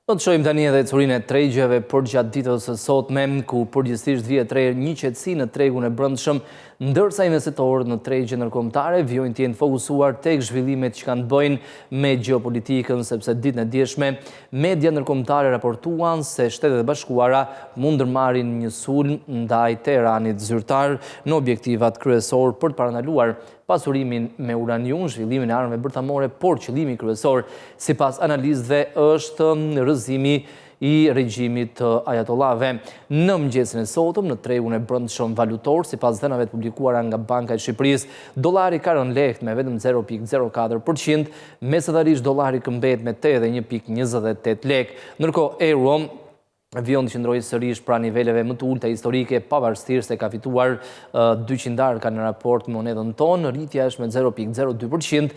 Do të shohim tani edhe curinë e tregjeve përgjatë ditës së sotme, ku përgjithsisht vjet re një qetësi në tregun e brendshëm, ndërsa investitorët në tregje ndërkombëtare vijojnë të jenë fokusuar tek zhvillimet që kanë të bëjnë me gjeopolitikën, sepse ditën e dieshme media ndërkombëtare raportuan se Shtetet e Bashkuara mund ndërmarrin një sulm ndaj Teheranit zyrtar në objektivat kryesor për të parandaluar pasurimin me uranium, zhvillimin e armëve bërthamore, por qëllimi kryesor, sipas analistëve, është rrëzimi i regjimit të ajatollave. Në mëngjesin e sotëm, në tregun e brendshëm valutor, sipas dhënave të publikuara nga Banka e Shqipërisë, dollari ka rënë lehtë me vetëm 0.04%, mesatarisht dollari këmbet me 81.28 lekë, ndërkohë euro vion të qëndrojë sërish pra niveleve më të ulta historike, pavarësisht se ka fituar 200 ka në raport me monedën tonë, rritja është me 0.02%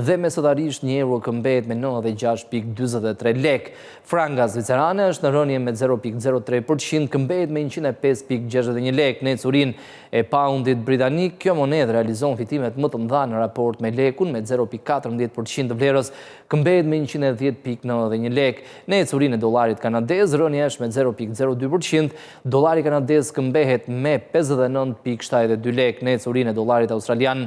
dhe mesatarisht një euro këmbet me 96.43 lekë. Franga zvicerane është në rënje me 0.03%, këmbet me 105.61 lekë. Në curin e poundit britanik, kjo monedë realizon fitimet më të mëdha në raport me lekun me 0.14% të vlerës, këmbet me 110.91 lekë. Në curin e dollarit kanadez, rënja është me 0.02%, dollari kanadez këmbehet me 59.72 lekë. Në curin e dollarit australian,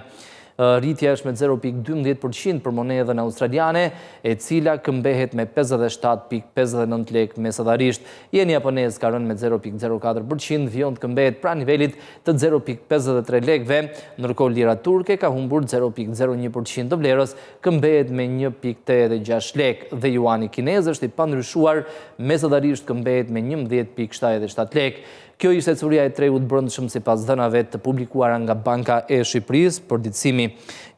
rritja është me 0.12% për monedhën australiane, e cila këmbehet me 57.59 lekë mesatarisht. Jeni japonez ka rënë me 0.04%, vion të këmbehet pra nivelit të 0.53 lekëve, ndërkohë lira turke ka humbur 0.01% të vlerës, këmbehet me 1.86 lekë, dhe juani kinez është i pandryshuar, mesatarisht këmbehet me 11.77 lekë. Kjo ishte curia e tregut brendshëm sipas dhënave të publikuara nga Banka e Shqipërisë, përditësimi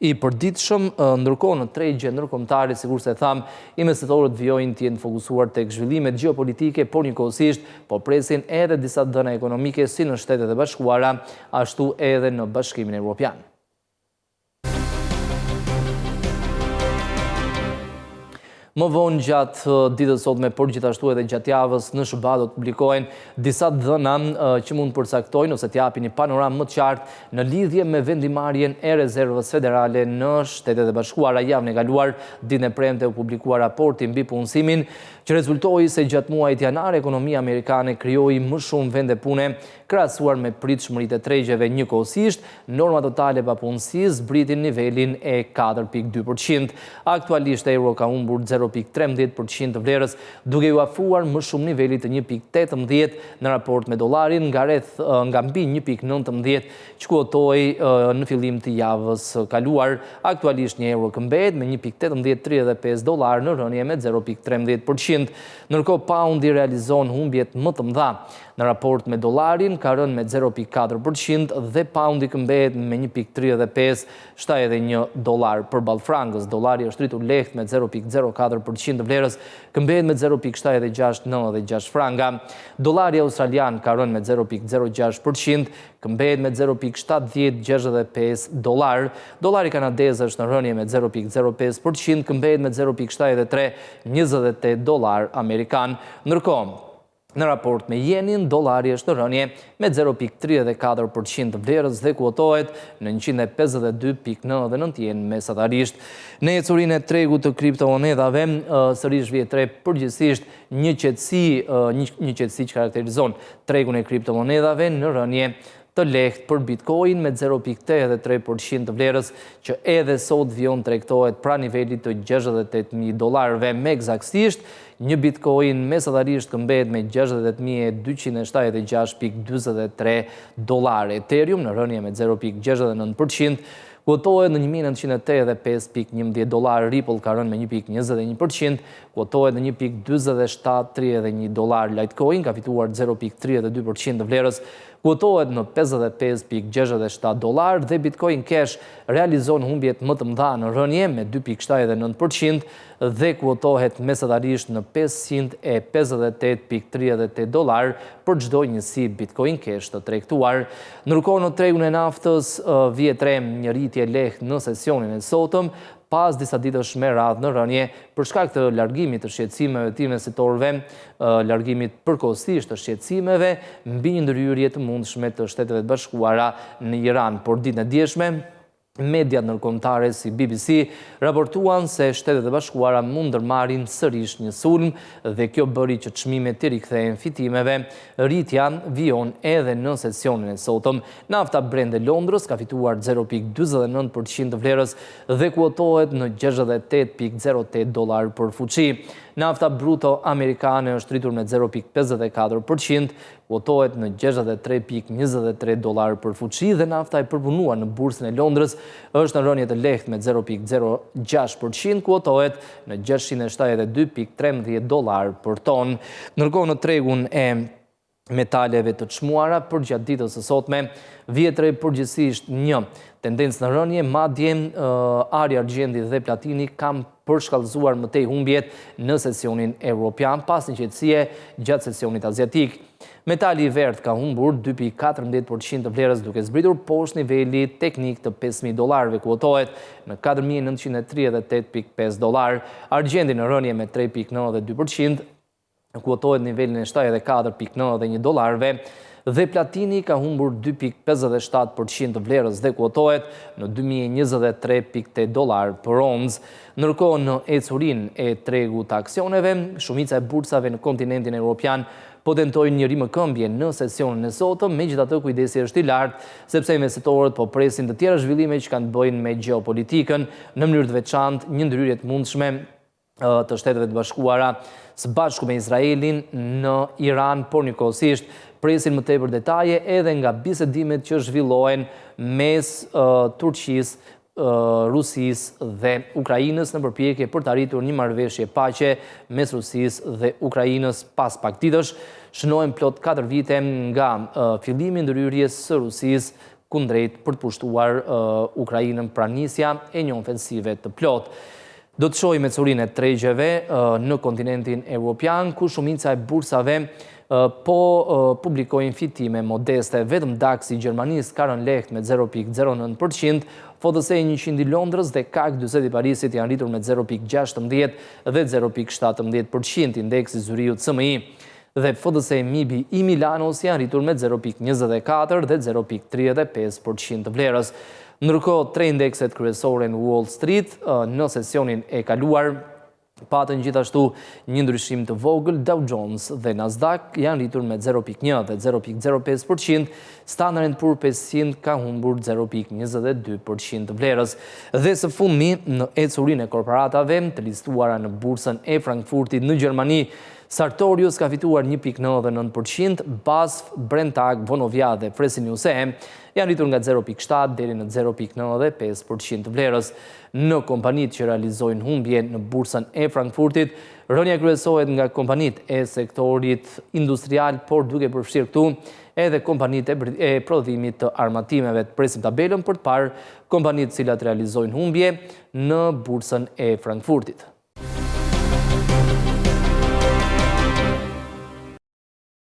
i përditshëm, ndërkohë në tregje ndërkombëtare, sikur se tham, investitorët vijojnë të jenë fokusuar tek zhvillimet gjeopolitike, por njëkohësisht po presin edhe disa dhëna ekonomike si në Shtetet e Bashkuara, ashtu edhe në Bashkimin Evropian. Më vonë gjatë ditës sotme, por gjithashtu edhe gjatë javës në SBA do të publikohen disa dhëna që mund përcaktojnë ose t'japin një panoramë më të qartë në lidhje me vendimarrjen e rezervës federale në Shtetet e Bashkuara. Javën e kaluar, ditën e premte u publikua raporti mbi punësimin, që rezultoi se gjatë muajit janar ekonomia amerikane krijoi më shumë vende pune krahasuar me pritshmëritë e tregjeve. Njëkohësisht, norma totale e papunësisë zbritin nivelin e 4.2%. Aktualisht euro ka humbur 0.13% të vlerës, duke u afruar më shumë nivelit të 1.18 në raport me dollarin, nga mbi 1.19 që kuotoi në fillim të javës kaluar. Aktualisht një euro këmbet me 1.1835 dollar në rënje me 0.13%. Ndërkohë poundi realizon humbjet më të mëdha. Në raport me dollarin ka rënë me 0.4% dhe poundi këmbet me 1.3571 dollar përballë frankës. Dollari është rritur lehtë me 0.04% të vlerës, këmbet me 0.7696 franga. Dollari australian ka rënë me 0.06%, këmbet me 0.7065 dollar. Dollari kanadez është në rënje me 0.05%, këmbet me 0.7328 dollar amerikan. Ndërkohë, në raport me jenin, dollari është në rënje me 0.34% të vlerës dhe kuotohet në 152.99 yen mesatarisht. Në ecurinë e tregut të kriptomonedave, sërish vjet re përgjithsisht një qetësi që karakterizon tregun e kriptomonedave në rënje të lehtë për Bitcoin me 0.83% të vlerës, që edhe sot vion tregtohet pra nivelit të 68.000 dollarëve. Me eksaktësisht, një Bitcoin mesatarisht këmbet me 68.276.43 dollarë. Ethereum në rënje me 0.69%, kuotohet në 1985.11 dollar, Ripple ka rënë me 1.21%, kuotohet në 1.4731 dollar, Litecoin ka fituar 0.32% të vlerës, kuotohet në 55.67 dollar dhe Bitcoin Cash realizon humbjet më të mëdha në rënje me 2.79% dhe kuotohet mesatarisht në 558.38 dollar për çdo njësi Bitcoin Cash të tregtuar. Ndërkohë në tregun e naftës vjet re një rritje lehtë në sesionin e sotëm, pas disa ditësh me radhë në rënje për shkak të largimit të shqetësimeve të investitorëve, largimit përkohësisht të shqetësimeve mbi një ndërhyrje të mundshme të Shteteve të Bashkuara në Iran. Por ditën e dieshme, Mediat ndërkombëtare si BBC raportuan se Shtetet e Bashkuara mund ndërmarrin sërish një sulm dhe kjo bëri që çmimet të rikthehen fitimeve. Rritja vijon edhe në sesionin e sotëm. Nafta Brent e Londrës ka fituar 0.49% të vlerës dhe kuotohet në $68.08 për fuqi. Nafta bruto amerikane është rritur me 0.54%, kuotohet në $63.23 për fuqi dhe nafta e përpunuar në bursën e Londrës është në rënje të lehtë me 0.06%, kuotohet në $672.13 për ton. Ndërkohë në tregun e metaleve të çmuara përgjatë ditës së sotme vjet re përgjithsisht një tendencë në rënje, madje ari argjendi dhe platini kanë përshkallëzuar më tej humbjet në sesionin evropian pas një qetësie gjatë sesionit aziatik. Metali i verdh ka humbur 2.14% të vlerës duke zbritur poshtë niveli teknik të $5.000, kuotohet në $4.938.5. Argjendi në rënje me 3.92%, kuotohet nivelin e $74.91 dhe platini ka humbur 2.57% të vlerës dhe kuotohet në $2023.8 për onzë. Ndërkohë në ecurin e tregu të aksioneve, shumica e bursave në kontinentin evropian po tentojnë një rimëkëmbje në sesionin e sotëm, megjithatë kujdesi është i lartë, sepse investitorët po presin të tjera zhvillime që kanë të bëjnë me gjeopolitikën, në mënyrë të veçantë një ndryrje të mundshme të Shteteve të Bashkuara së bashku me Izraelin në Iran, por njëkohësisht presin më tepër detaje edhe nga bisedimet që zhvillohen mes Turqisë, Rusisë dhe Ukrainës në përpjekje për të arritur një marrëveshje paqe mes Rusisë dhe Ukrainës. Pas pak ditësh shënohen plot 4 vite nga fillimi i ndërhyrjes së Rusisë kundrejt për të pushtuar Ukrainën pra nisja e një ofensive të plot. Do të shohim ecurinë e tregjeve në kontinentin evropian, ku shumica e bursave po publikojnë fitime modeste. Vetëm DAX i Gjermanisë ka rënë lehtë me 0.09%, FTSE 100 i Londrës dhe CAC 40 i Parisit janë rritur me 0.16 dhe 0.17%, indeksi zyriju CMI dhe FTSE MIB i Milanos janë rritur me 0.24 dhe 0.35% të vlerës. Ndërkohë, tre indekset kryesore në Wall Street në sesionin e kaluar patën gjithashtu një ndryshim të vogël. Dow Jones dhe Nasdaq janë rritur me 0.1 dhe 0.05%, Standard & Poor's 500 ka humbur 0.22% të vlerës. Dhe së fundmi në ecurinë e korporatave të listuara në bursën e Frankfurtit në Gjermani, Sartorius ka fituar 1.99%, BASF, Brenntag, Vonovia dhe Fresenius janë rritur nga 0.7 deri në 0.95% të vlerës. Në kompanitë që realizojnë humbje në bursën e Frankfurtit, rënja kryesohet nga kompanitë e sektorit industrial, por duke përfshirë këtu edhe kompanitë e prodhimit të armatimeve. Presim tabelën për të parë kompanitë cilat realizojnë humbje në bursën e Frankfurtit.